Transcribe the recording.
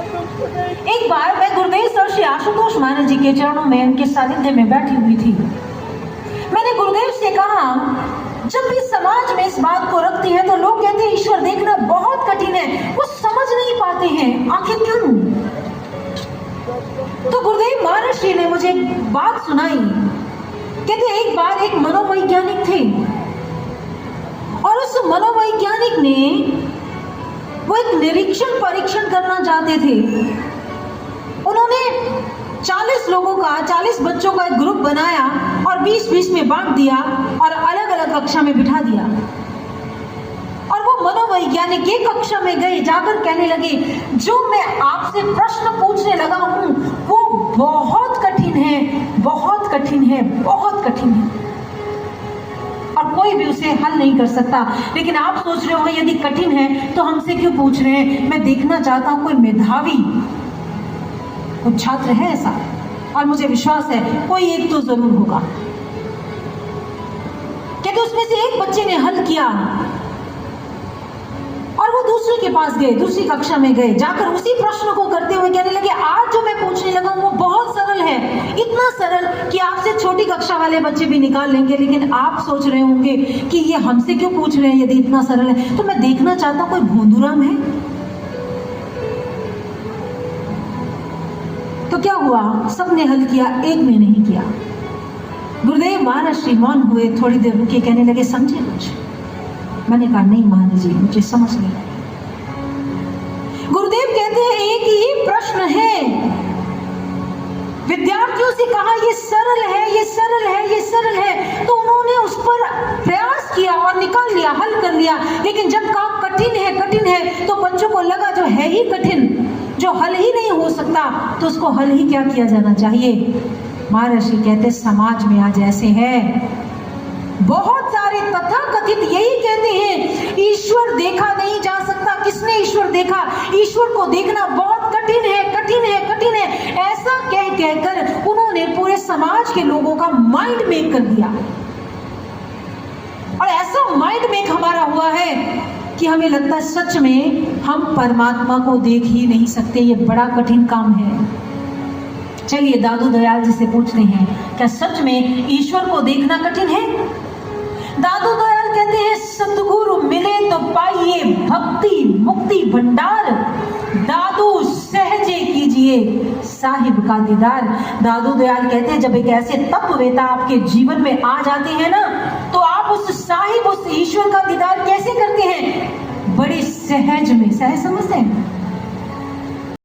एक बार मैं गुरुदेव सर श्री आशुतोष महाराज जी के चरणों में उनके सानिध्य में बैठी हुई थी। मैंने गुरुदेव से कहा, जब भी समाज में इस बात को रखती है तो लोग कहते हैं ईश्वर देखना बहुत कठिन है, वो समझ नहीं पाते हैं, आखिर क्यों? तो गुरुदेव महाराज श्री ने मुझे एक बात सुनाई। कहते एक बार एक मनोवैज्ञानिक थे और उस मनोवैज्ञानिक ने वो एक निरीक्षण परीक्षण करना चाहते थे। उन्होंने 40 लोगों का 40 बच्चों का एक ग्रुप बनाया और 20-20 में बांट दिया और अलग अलग कक्षा में बिठा दिया। और वो मनोवैज्ञानिक एक कक्षा में गए, जाकर कहने लगे, जो मैं आपसे प्रश्न पूछने लगा हूं वो बहुत कठिन है, बहुत कठिन है, बहुत कठिन है और कोई भी उसे हल नहीं कर सकता। लेकिन आप सोच रहे होंगे यदि कठिन है तो हमसे क्यों पूछ रहे हैं? मैं देखना चाहता हूं कोई मेधावी कोई छात्र है ऐसा, और मुझे विश्वास है कोई एक तो जरूर होगा। कहते उसमें से एक बच्चे ने हल किया और वो दूसरे के पास गए, दूसरी कक्षा में गए, जाकर उसी प्रश्न को करते हुए कहने लगे, आज जो मैं पूछने लगा हूं वो बहुत सरल है, इतना सरल कि आपसे छोटी कक्षा वाले बच्चे भी निकाल लेंगे। लेकिन आप सोच रहे होंगे कि ये हमसे क्यों पूछ रहे हैं यदि इतना सरल है? तो मैं देखना चाहता हूं कोई भोंदूराम है। तो क्या हुआ? सबने हल किया, एक ने नहीं किया। गुरुदेव महाराज श्री मौन हुए, थोड़ी देर रुके, कहने लगे, समझे कुछ? मैंने कहा, नहीं महाराज जी, मुझे समझ नहीं आया। गुरुदेव कहते हैं एक ही प्रश्न है, विद्यार्थियों से कहा ये सरल है, ये सरल है, ये सरल है, तो उन्होंने उस पर प्रयास किया और निकाल लिया, हल कर लिया। लेकिन जब कहा कठिन है, कठिन है, तो बच्चों को लगा जो है ही कठिन, जो हल ही नहीं हो सकता, तो उसको हल ही क्या किया जाना चाहिए? महर्षि कहते समाज में आज ऐसे है, बहुत सारे तथाकथित यही कहते हैं ईश्वर देखा नहीं जा सकता। किसने ईश्वर देखा? ईश्वर को देखना बहुत कठिन है, कठिन है, कठिन है। ऐसा कह कहकर उन्होंने पूरे समाज के लोगों का माइंड मेक कर दिया। और ऐसा माइंड मेक हमारा हुआ है कि हमें लगता है सच में हम परमात्मा को देख ही नहीं सकते, ये बड़ा कठिन काम है। चलिए दादू दयाल जी से पूछते हैं, क्या सच में ईश्वर को देखना कठिन है? दादू दयाल कहते हैं, सतगुरु मिले तो पाइए भक्ति मुक्ति भंडार, दादू सहजे कीजिए साहिब का दीदार। दादू दयाल कहते हैं जब एक ऐसे तत्ववेता आपके जीवन में आ जाते हैं ना, तो आप उस साहिब, उस ईश्वर का दीदार कैसे करते हैं? बड़े सहज में, सहज समझते हैं,